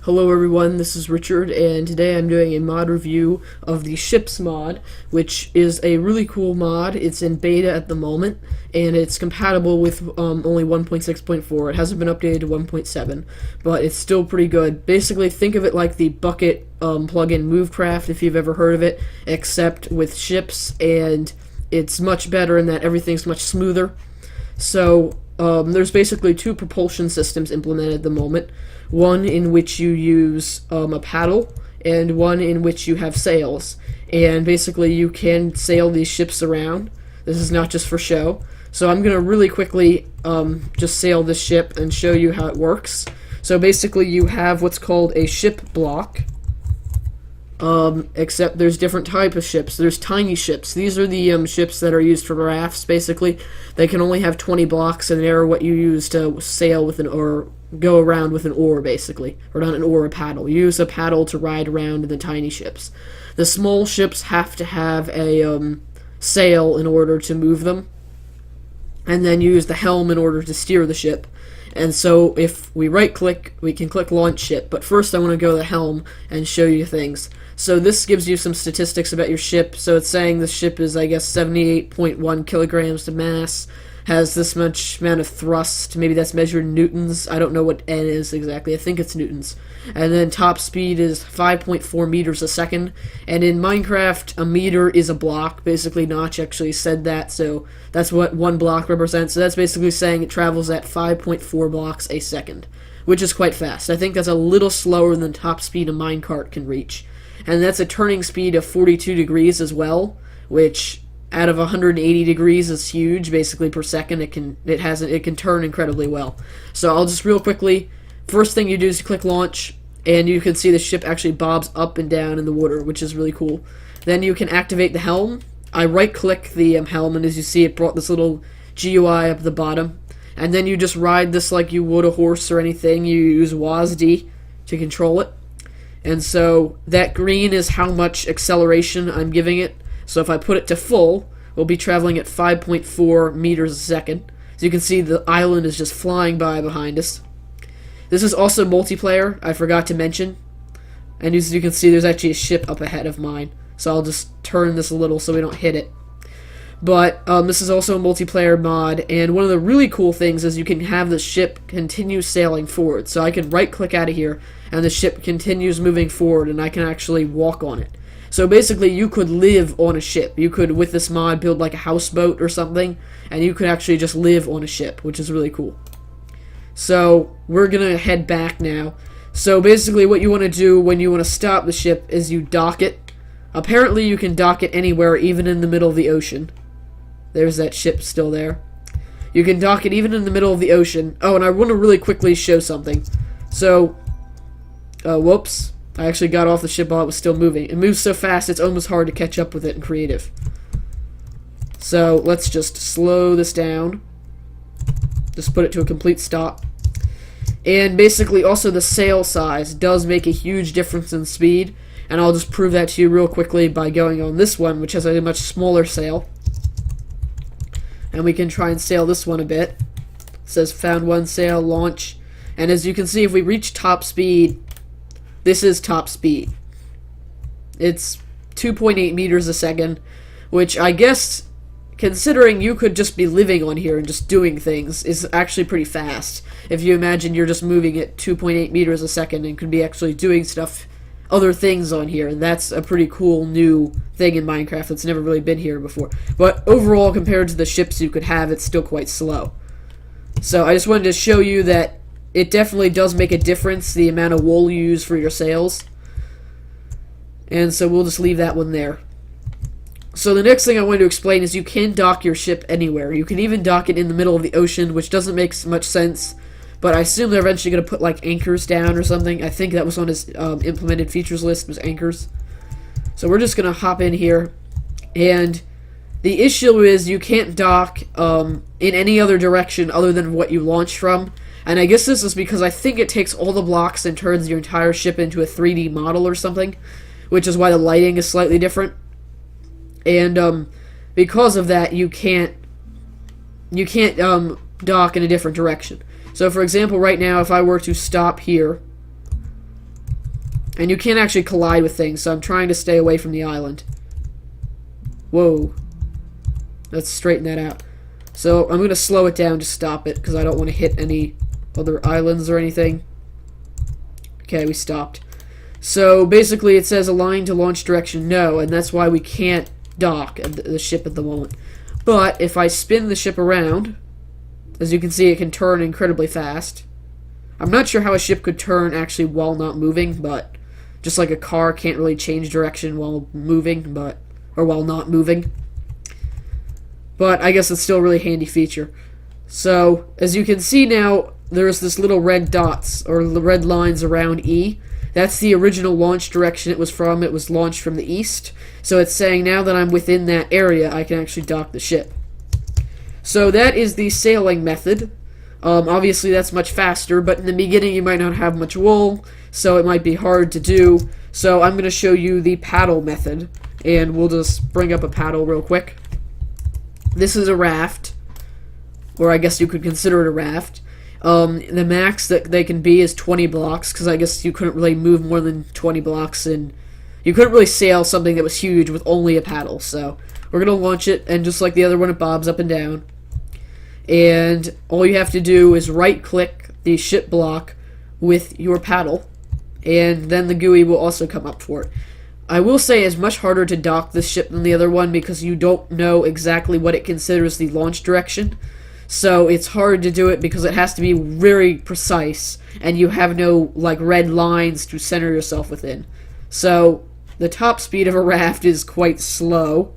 Hello everyone, this is Richard, and today I'm doing a mod review of the Ships mod, which is a really cool mod. It's in beta at the moment, and it's compatible with only 1.6.4. It hasn't been updated to 1.7, but it's still pretty good. Basically, think of it like the Bukkit plugin Movecraft, if you've ever heard of it, except with ships, and it's much better in that everything's much smoother. So, there's basically two propulsion systems implemented at the moment. One in which you use a paddle, and one in which you have sails. And basically you can sail these ships around. This is not just for show. So I'm going to really quickly just sail this ship and show you how it works. So basically you have what's called a ship block. Except there's different type of ships. There's tiny ships. These are the ships that are used for rafts, basically. They can only have 20 blocks, and they're what you use to sail with or go around with an oar, basically. Or not an oar, a paddle. You use a paddle to ride around in the tiny ships. The small ships have to have a sail in order to move them. And then you use the helm in order to steer the ship. And so if we right-click, we can click Launch Ship. But first I want to go to the helm and show you things. So this gives you some statistics about your ship. So it's saying the ship is, I guess, 78.1 kilograms to mass, has this much amount of thrust. Maybe that's measured in newtons. I don't know what N is exactly. I think it's newtons. And then top speed is 5.4 meters a second. And in Minecraft, a meter is a block. Basically, Notch actually said that, so that's what one block represents. So that's basically saying it travels at 5.4 blocks a second, which is quite fast. I think that's a little slower than top speed a minecart can reach. And that's a turning speed of 42 degrees as well, which out of 180 degrees is huge, basically per second. It can turn incredibly well. So I'll just real quickly, first thing you do is you click launch, and you can see the ship actually bobs up and down in the water, which is really cool. Then you can activate the helm. I right click the helm, and as you see, it brought this little GUI up the bottom. And then you just ride this like you would a horse or anything. You use WASD to control it. And so that green is how much acceleration I'm giving it. So if I put it to full, we'll be traveling at 5.4 meters a second. So you can see the island is just flying by behind us. This is also multiplayer, I forgot to mention. And as you can see, there's actually a ship up ahead of mine. So I'll just turn this a little so we don't hit it. But this is also a multiplayer mod, and one of the really cool things is you can have the ship continue sailing forward. So I can right-click out of here, and the ship continues moving forward, and I can actually walk on it. So basically, you could live on a ship. You could, with this mod, build like a houseboat or something, and you could actually just live on a ship, which is really cool. So we're going to head back now. So basically, what you want to do when you want to stop the ship is you dock it. Apparently, you can dock it anywhere, even in the middle of the ocean. There's that ship still there. You can dock it even in the middle of the ocean. Oh, and I want to really quickly show something. So, whoops. I actually got off the ship while it was still moving. It moves so fast, it's almost hard to catch up with it in creative. So, let's just slow this down. Just put it to a complete stop. And basically, also the sail size does make a huge difference in speed. And I'll just prove that to you real quickly by going on this one, which has a much smaller sail. And we can try and sail this one a bit. It says found one sail, launch. And as you can see, if we reach top speed, this is top speed. It's 2.8 meters a second, which I guess, considering you could just be living on here and just doing things, is actually pretty fast. If you imagine you're just moving at 2.8 meters a second and could be actually doing stuff, other things on here, and that's a pretty cool new thing in Minecraft that's never really been here before. But overall, compared to the ships you could have, it's still quite slow. So I just wanted to show you that it definitely does make a difference, the amount of wool you use for your sails. And so we'll just leave that one there. So the next thing I wanted to explain is you can dock your ship anywhere. You can even dock it in the middle of the ocean, which doesn't make much sense. But I assume they're eventually going to put, like, anchors down or something. I think that was on his implemented features list, was anchors. So we're just going to hop in here. And the issue is you can't dock in any other direction other than what you launched from. And I guess this is because I think it takes all the blocks and turns your entire ship into a 3D model or something. Which is why the lighting is slightly different. And because of that, you can't dock in a different direction. So, for example, right now, if I were to stop here, And you can't actually collide with things, so I'm trying to stay away from the island. Whoa. Let's straighten that out. So I'm going to slow it down to stop it, because I don't want to hit any other islands or anything. Okay, we stopped. So basically it says align to launch direction no, and that's why we can't dock the ship at the moment. But if I spin the ship around, as you can see, it can turn incredibly fast. I'm not sure how a ship could turn actually while not moving, but just like a car can't really change direction while moving, or while not moving. But I guess it's still a really handy feature. So, as you can see now, there's this little red dots, or red lines around E. That's the original launch direction it was from. It was launched from the east. So it's saying now that I'm within that area, I can actually dock the ship. So that is the sailing method. Obviously that's much faster, but in the beginning you might not have much wool, so it might be hard to do. So I'm going to show you the paddle method, and we'll just bring up a paddle real quick. This is a raft, or I guess you could consider it a raft. The max that they can be is 20 blocks, because I guess you couldn't really move more than 20 blocks, and you couldn't really sail something that was huge with only a paddle. So we're going to launch it, and just like the other one, it bobs up and down. And all you have to do is right-click the ship block with your paddle, and then the GUI will also come up for it. I will say it's much harder to dock this ship than the other one because you don't know exactly what it considers the launch direction. So it's hard to do it because it has to be very precise, and you have no like red lines to center yourself within. So the top speed of a raft is quite slow.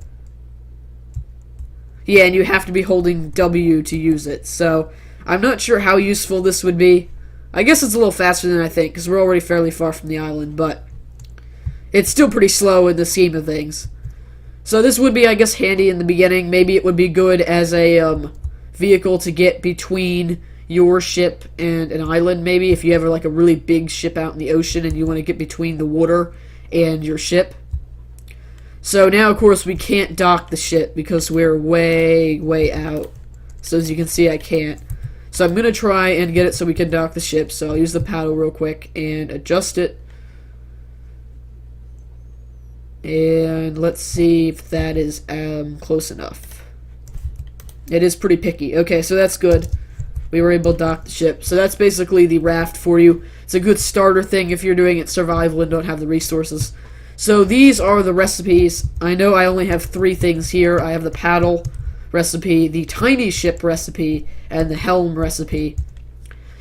Yeah, and you have to be holding W to use it. So I'm not sure how useful this would be. I guess it's a little faster than I think because we're already fairly far from the island, but it's still pretty slow in the scheme of things. So this would be, I guess, handy in the beginning. Maybe it would be good as a vehicle to get between your ship and an island, maybe if you have like a really big ship out in the ocean and you want to get between the water and your ship. So now, of course, we can't dock the ship because we're way, way out. So as you can see, I can't. So I'm going to try and get it so we can dock the ship. So I'll use the paddle real quick and adjust it. And let's see if that is close enough. It is pretty picky. Okay, so that's good. We were able to dock the ship. So that's basically the raft for you. It's a good starter thing if you're doing it survival and don't have the resources. So these are the recipes. I know I only have 3 things here. I have the paddle recipe, the tiny ship recipe, and the helm recipe.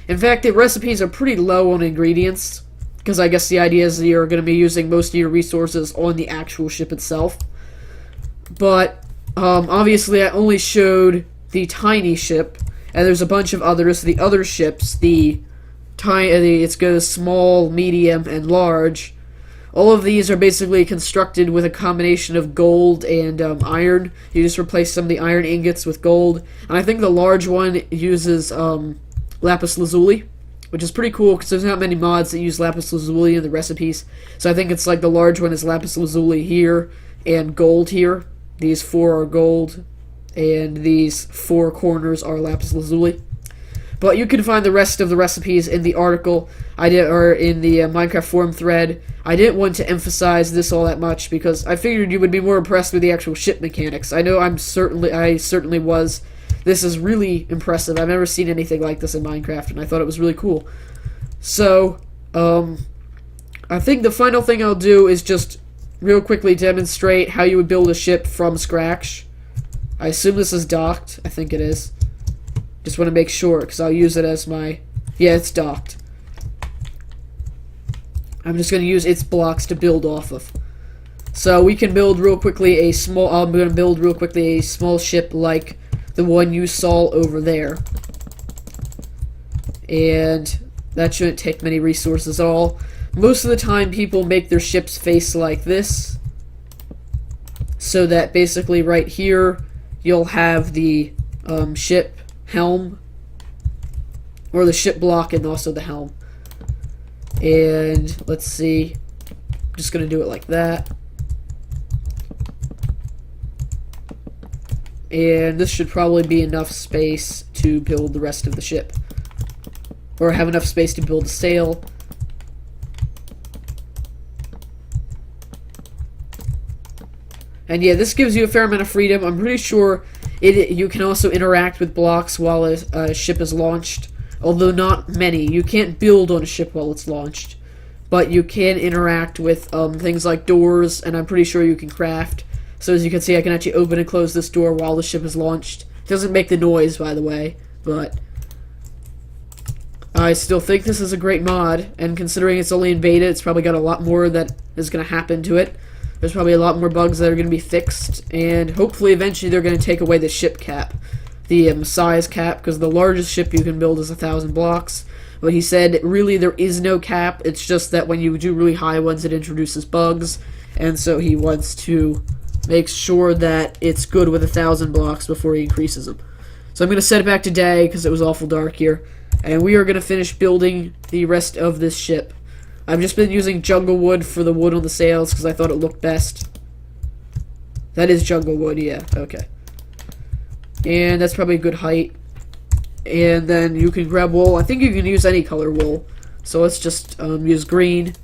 In fact, the recipes are pretty low on ingredients, because I guess the idea is that you're going to be using most of your resources on the actual ship itself. But obviously I only showed the tiny ship, and there's a bunch of others. The other ships, it goes small, medium, and large. All of these are basically constructed with a combination of gold and iron. You just replace some of the iron ingots with gold. And I think the large one uses lapis lazuli, which is pretty cool because there's not many mods that use lapis lazuli in the recipes. So I think it's like the large one is lapis lazuli here and gold here. These 4 are gold, and these 4 corners are lapis lazuli. But you can find the rest of the recipes in the article or in the Minecraft forum thread. I didn't want to emphasize this all that much because I figured you would be more impressed with the actual ship mechanics. I know I certainly was. This is really impressive. I've never seen anything like this in Minecraft, and I thought it was really cool. So, I think the final thing I'll do is just real quickly demonstrate how you would build a ship from scratch. I assume this is docked. I think it is. Just want to make sure, because I'll use it as my... Yeah, it's docked. I'm just going to use its blocks to build off of. So we can build real quickly a small... I'm going to build real quickly a small ship like the one you saw over there. And that shouldn't take many resources at all. Most of the time people make their ships face like this. So that basically right here you'll have the ship helm, or the ship block and also the helm. And let's see, I'm just gonna do it like that, and this should probably be enough space to build the rest of the ship, or have enough space to build a sail. And yeah, this gives you a fair amount of freedom. I'm pretty sure you can also interact with blocks while a ship is launched, although not many. You can't build on a ship while it's launched, but you can interact with things like doors, and I'm pretty sure you can craft. So as you can see, I can actually open and close this door while the ship is launched. It doesn't make the noise, by the way, but I still think this is a great mod, and considering it's only in beta, it's probably got a lot more that is going to happen to it. There's probably a lot more bugs that are going to be fixed, and hopefully eventually they're going to take away the ship cap, the size cap, because the largest ship you can build is 1,000 blocks. But he said, really, there is no cap. It's just that when you do really high ones, it introduces bugs, and so he wants to make sure that it's good with 1,000 blocks before he increases them. So I'm going to set it back to day, because it was awful dark here, and we are going to finish building the rest of this ship. I've just been using jungle wood for the wood on the sails because I thought it looked best. That is jungle wood, yeah, okay. And that's probably a good height. And then you can grab wool. I think you can use any color wool. So let's just use green.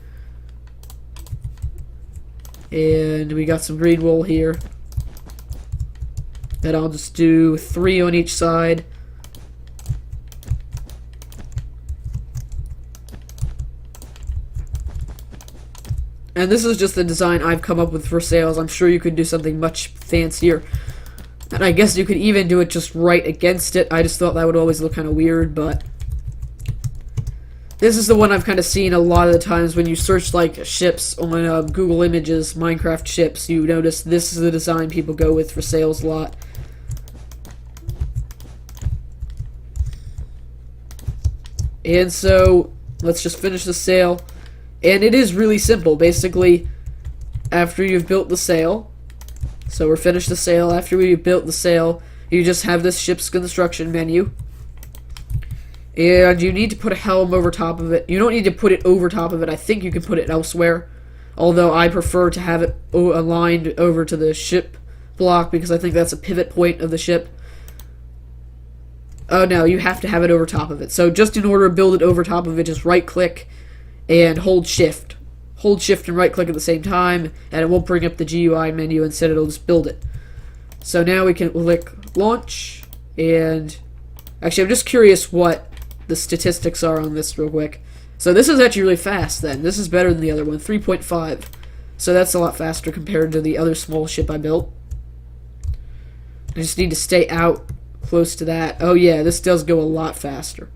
And we got some green wool here. Then I'll just do 3 on each side. And this is just the design I've come up with for sails. I'm sure you could do something much fancier. And I guess you could even do it just right against it. I just thought that would always look kind of weird, but this is the one I've kind of seen a lot of the times when you search like ships on Google Images, Minecraft ships, you notice this is the design people go with for sails a lot. And so, let's just finish the sail. And it is really simple. Basically, after you've built the sail, so we're finished the sail, after we've built the sail, you just have this ship's construction menu. And you need to put a helm over top of it. You don't need to put it over top of it. I think you can put it elsewhere. Although I prefer to have it aligned over to the ship block because I think that's a pivot point of the ship. Oh no, you have to have it over top of it. So just in order to build it over top of it, just right click and hold shift. Hold shift and right click at the same time, and it won't bring up the GUI menu. Instead, it'll just build it. So now we can click launch, and actually I'm just curious what the statistics are on this real quick. So this is actually really fast then. This is better than the other one, 3.5. So that's a lot faster compared to the other small ship I built. I just need to stay out close to that. Oh yeah, this does go a lot faster.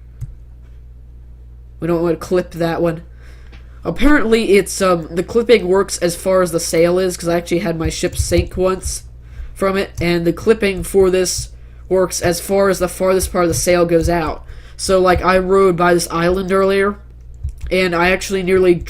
We don't want to clip that one. Apparently, it's the clipping works as far as the sail is, because I actually had my ship sink once from it, and the clipping for this works as far as the farthest part of the sail goes out. So, like, I rode by this island earlier, and I actually nearly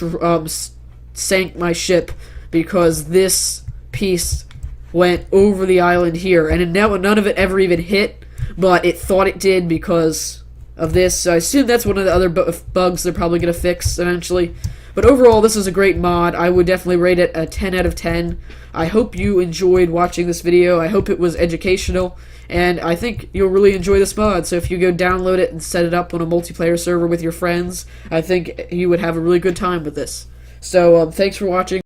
sank my ship because this piece went over the island here, and none of it ever even hit, but it thought it did because of this. So I assume that's one of the other bugs they're probably going to fix eventually. But overall, this is a great mod. I would definitely rate it a 10 out of 10. I hope you enjoyed watching this video. I hope it was educational, and I think you'll really enjoy this mod. So if you go download it and set it up on a multiplayer server with your friends, I think you would have a really good time with this. So thanks for watching.